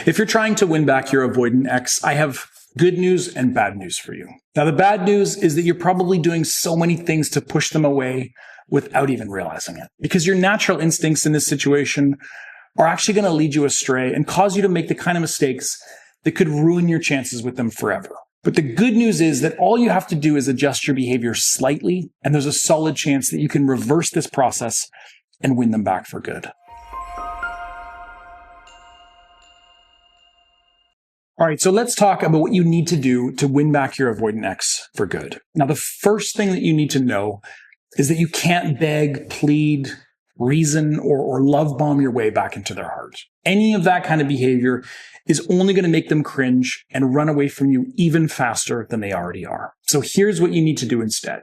If you're trying to win back your avoidant ex, I have good news and bad news for you. Now, the bad news is that you're probably doing so many things to push them away without even realizing it, because your natural instincts in this situation are actually going to lead you astray and cause you to make the kind of mistakes that could ruin your chances with them forever. But the good news is that all you have to do is adjust your behavior slightly, and there's a solid chance that you can reverse this process and win them back for good. All right, so let's talk about what you need to do to win back your avoidant ex for good. Now, the first thing that you need to know is that you can't beg, plead, reason, or love bomb your way back into their heart. Any of that kind of behavior is only going to make them cringe and run away from you even faster than they already are. So here's what you need to do instead.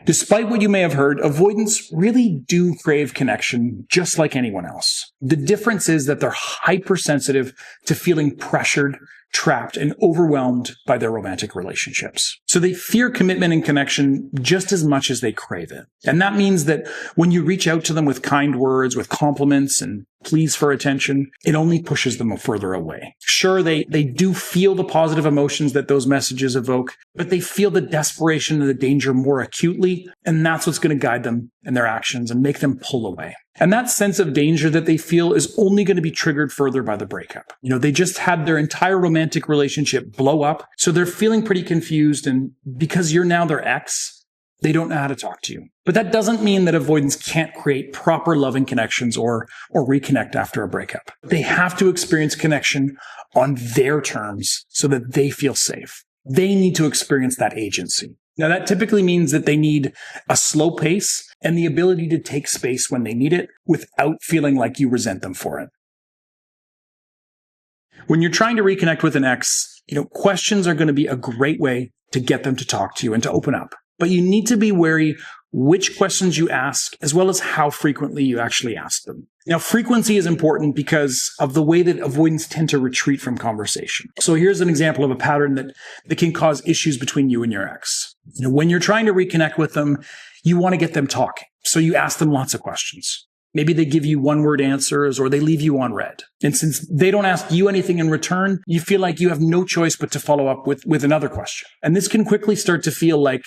Despite what you may have heard, avoidants really do crave connection just like anyone else. The difference is that they're hypersensitive to feeling pressured, trapped, and overwhelmed by their romantic relationships. So they fear commitment and connection just as much as they crave it. And that means that when you reach out to them with kind words, with compliments and pleas for attention, it only pushes them further away. Sure, they do feel the positive emotions that those messages evoke, but they feel the desperation and the danger more acutely, and that's what's going to guide them in their actions and make them pull away. And that sense of danger that they feel is only going to be triggered further by the breakup. They just had their entire romantic relationship blow up, so they're feeling pretty confused, and because you're now their ex, they don't know how to talk to you. But that doesn't mean that avoidants can't create proper loving connections or reconnect after a breakup. They have to experience connection on their terms so that they feel safe. They need to experience that agency. Now, that typically means that they need a slow pace and the ability to take space when they need it without feeling like you resent them for it. When you're trying to reconnect with an ex, questions are going to be a great way to get them to talk to you and to open up. But you need to be wary which questions you ask, as well as how frequently you actually ask them. Now, frequency is important because of the way that avoidants tend to retreat from conversation. So here's an example of a pattern that can cause issues between you and your ex. When you're trying to reconnect with them, you want to get them talking. So you ask them lots of questions. Maybe they give you one-word answers or they leave you on red. And since they don't ask you anything in return, you feel like you have no choice but to follow up with another question. And this can quickly start to feel like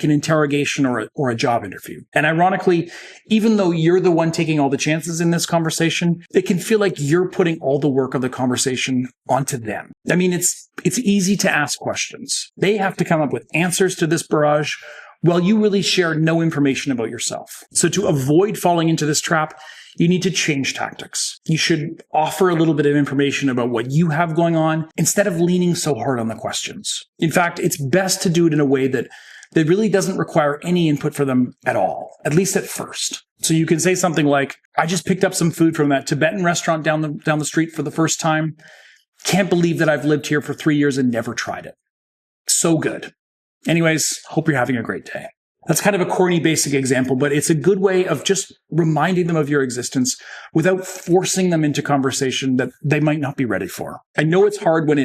an interrogation or a job interview. And ironically, even though you're the one taking all the chances in this conversation, it can feel like you're putting all the work of the conversation onto them. I mean, it's easy to ask questions. They have to come up with answers to this barrage, while you really share no information about yourself. So to avoid falling into this trap, you need to change tactics. You should offer a little bit of information about what you have going on instead of leaning so hard on the questions. In fact, it's best to do it in a way that really doesn't require any input for them at all, at least at first. So you can say something like, I just picked up some food from that Tibetan restaurant down the street for the first time. Can't believe that I've lived here for 3 years and never tried it. So good. Anyways, hope you're having a great day. That's kind of a corny basic example, but it's a good way of just reminding them of your existence without forcing them into conversation that they might not be ready for. I know it's hard when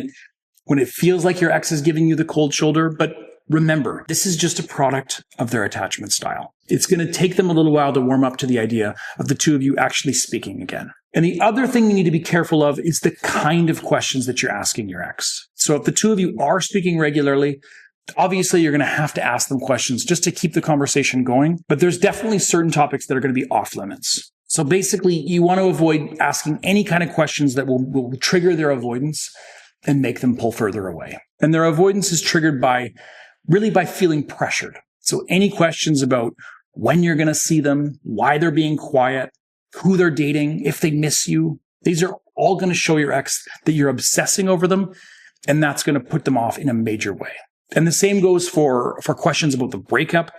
it feels like your ex is giving you the cold shoulder, but remember, this is just a product of their attachment style. It's going to take them a little while to warm up to the idea of the two of you actually speaking again. And the other thing you need to be careful of is the kind of questions that you're asking your ex. So if the two of you are speaking regularly, obviously, you're going to have to ask them questions just to keep the conversation going, but there's definitely certain topics that are going to be off limits. So basically, you want to avoid asking any kind of questions that will trigger their avoidance and make them pull further away. And their avoidance is triggered by feeling pressured. So any questions about when you're going to see them, why they're being quiet, who they're dating, if they miss you, these are all going to show your ex that you're obsessing over them, and that's going to put them off in a major way. And the same goes for questions about the breakup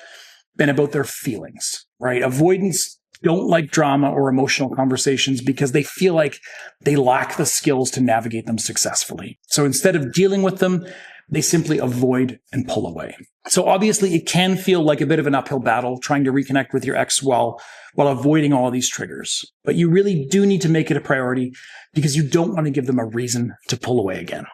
and about their feelings, right? Avoidants don't like drama or emotional conversations because they feel like they lack the skills to navigate them successfully. So instead of dealing with them, they simply avoid and pull away. So obviously it can feel like a bit of an uphill battle trying to reconnect with your ex while avoiding all of these triggers. But you really do need to make it a priority because you don't want to give them a reason to pull away again.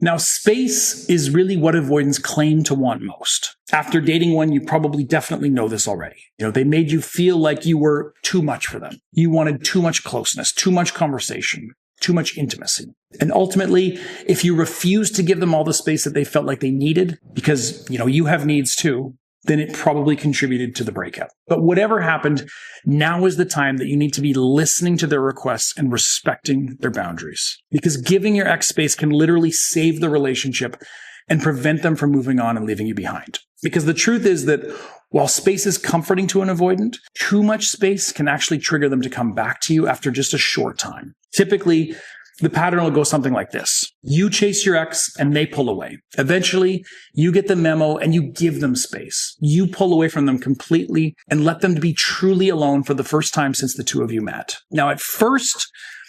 Now, space is really what avoidants claim to want most. After dating one, you probably definitely know this already. They made you feel like you were too much for them. You wanted too much closeness, too much conversation, too much intimacy. And ultimately, if you refuse to give them all the space that they felt like they needed, because, you have needs too, then it probably contributed to the breakup. But whatever happened, now is the time that you need to be listening to their requests and respecting their boundaries. Because giving your ex space can literally save the relationship and prevent them from moving on and leaving you behind. Because the truth is that while space is comforting to an avoidant, too much space can actually trigger them to come back to you after just a short time. Typically, the pattern will go something like this. You chase your ex and they pull away. Eventually, you get the memo and you give them space. You pull away from them completely and let them be truly alone for the first time since the two of you met. Now, at first,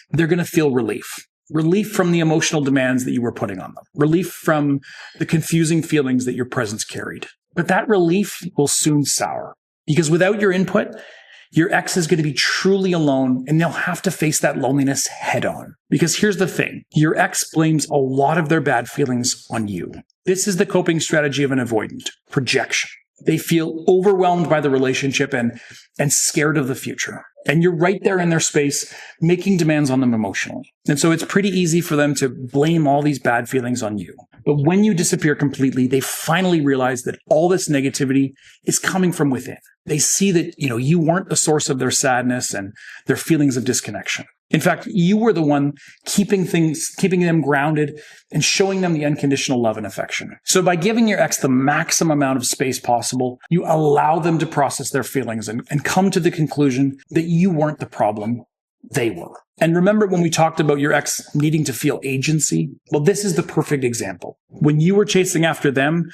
they're going to feel relief. Relief from the emotional demands that you were putting on them. Relief from the confusing feelings that your presence carried. But that relief will soon sour. Because without your input, your ex is going to be truly alone and they'll have to face that loneliness head on. Because here's the thing, your ex blames a lot of their bad feelings on you. This is the coping strategy of an avoidant, projection. They feel overwhelmed by the relationship and scared of the future. And you're right there in their space, making demands on them emotionally. And so it's pretty easy for them to blame all these bad feelings on you. But when you disappear completely, they finally realize that all this negativity is coming from within. They see that, you weren't the source of their sadness and their feelings of disconnection. In fact, you were the one keeping them grounded and showing them the unconditional love and affection. So by giving your ex the maximum amount of space possible, you allow them to process their feelings and come to the conclusion that you weren't the problem, they were. And remember when we talked about your ex needing to feel agency? Well, this is the perfect example. When you were chasing after them,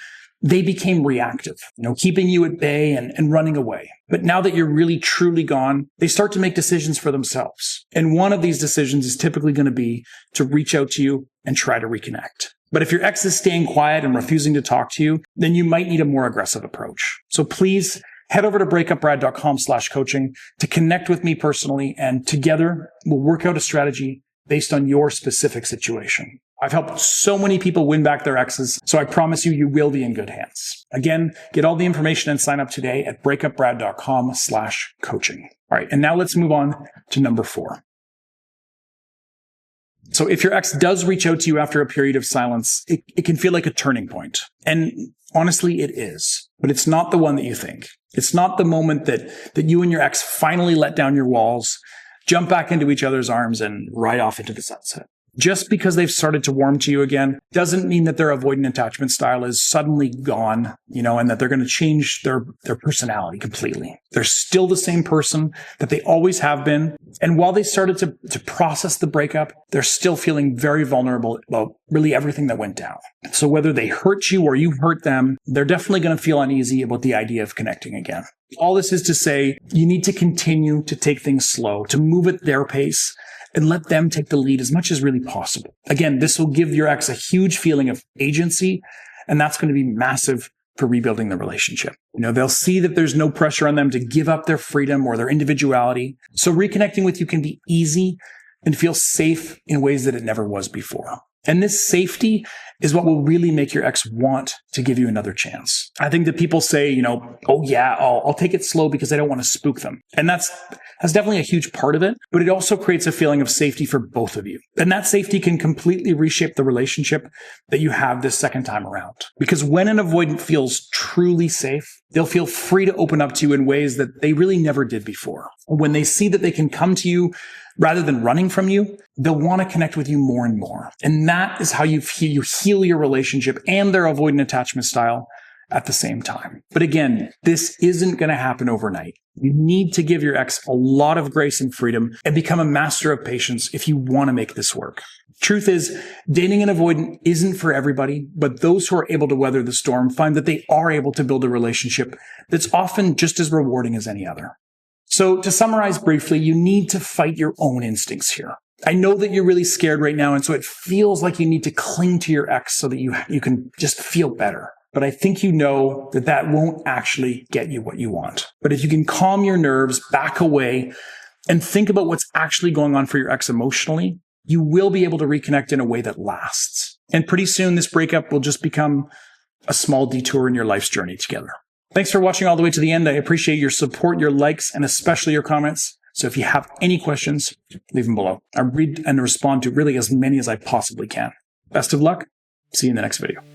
they became reactive, keeping you at bay and running away. But now that you're really truly gone, they start to make decisions for themselves. And one of these decisions is typically going to be to reach out to you and try to reconnect. But if your ex is staying quiet and refusing to talk to you, then you might need a more aggressive approach. So please head over to breakupbrad.com/coaching to connect with me personally. And together we'll work out a strategy based on your specific situation. I've helped so many people win back their exes, so I promise you will be in good hands. Again, get all the information and sign up today at breakupbrad.com/coaching. All right, and now let's move on to number 4. So if your ex does reach out to you after a period of silence, it can feel like a turning point. And honestly, it is. But it's not the one that you think. It's not the moment that you and your ex finally let down your walls, jump back into each other's arms, and ride off into the sunset. Just because they've started to warm to you again doesn't mean that their avoidant attachment style is suddenly gone, and that they're going to change their personality completely. They're still the same person that they always have been. And while they started to process the breakup, they're still feeling very vulnerable about really everything that went down. So whether they hurt you or you hurt them, they're definitely going to feel uneasy about the idea of connecting again. All this is to say, you need to continue to take things slow, to move at their pace, and let them take the lead as much as really possible. Again, this will give your ex a huge feeling of agency, and that's going to be massive for rebuilding the relationship. They'll see that there's no pressure on them to give up their freedom or their individuality. So reconnecting with you can be easy and feel safe in ways that it never was before. And this safety is what will really make your ex want to give you another chance. I think that people say, oh yeah, I'll take it slow because I don't want to spook them. And that's definitely a huge part of it, but it also creates a feeling of safety for both of you. And that safety can completely reshape the relationship that you have this second time around. Because when an avoidant feels truly safe, they'll feel free to open up to you in ways that they really never did before. When they see that they can come to you rather than running from you, they'll want to connect with you more and more. And that is how you heal your relationship and their avoidant attachment style at the same time. But again, this isn't going to happen overnight. You need to give your ex a lot of grace and freedom and become a master of patience if you want to make this work. Truth is, dating an avoidant isn't for everybody, but those who are able to weather the storm find that they are able to build a relationship that's often just as rewarding as any other. So to summarize briefly, you need to fight your own instincts here. I know that you're really scared right now, and so it feels like you need to cling to your ex so that you can just feel better. But I think you know that won't actually get you what you want. But if you can calm your nerves, back away, and think about what's actually going on for your ex emotionally, you will be able to reconnect in a way that lasts. And pretty soon, this breakup will just become a small detour in your life's journey together. Thanks for watching all the way to the end. I appreciate your support, your likes, and especially your comments. So if you have any questions, leave them below. I read and respond to really as many as I possibly can. Best of luck. See you in the next video.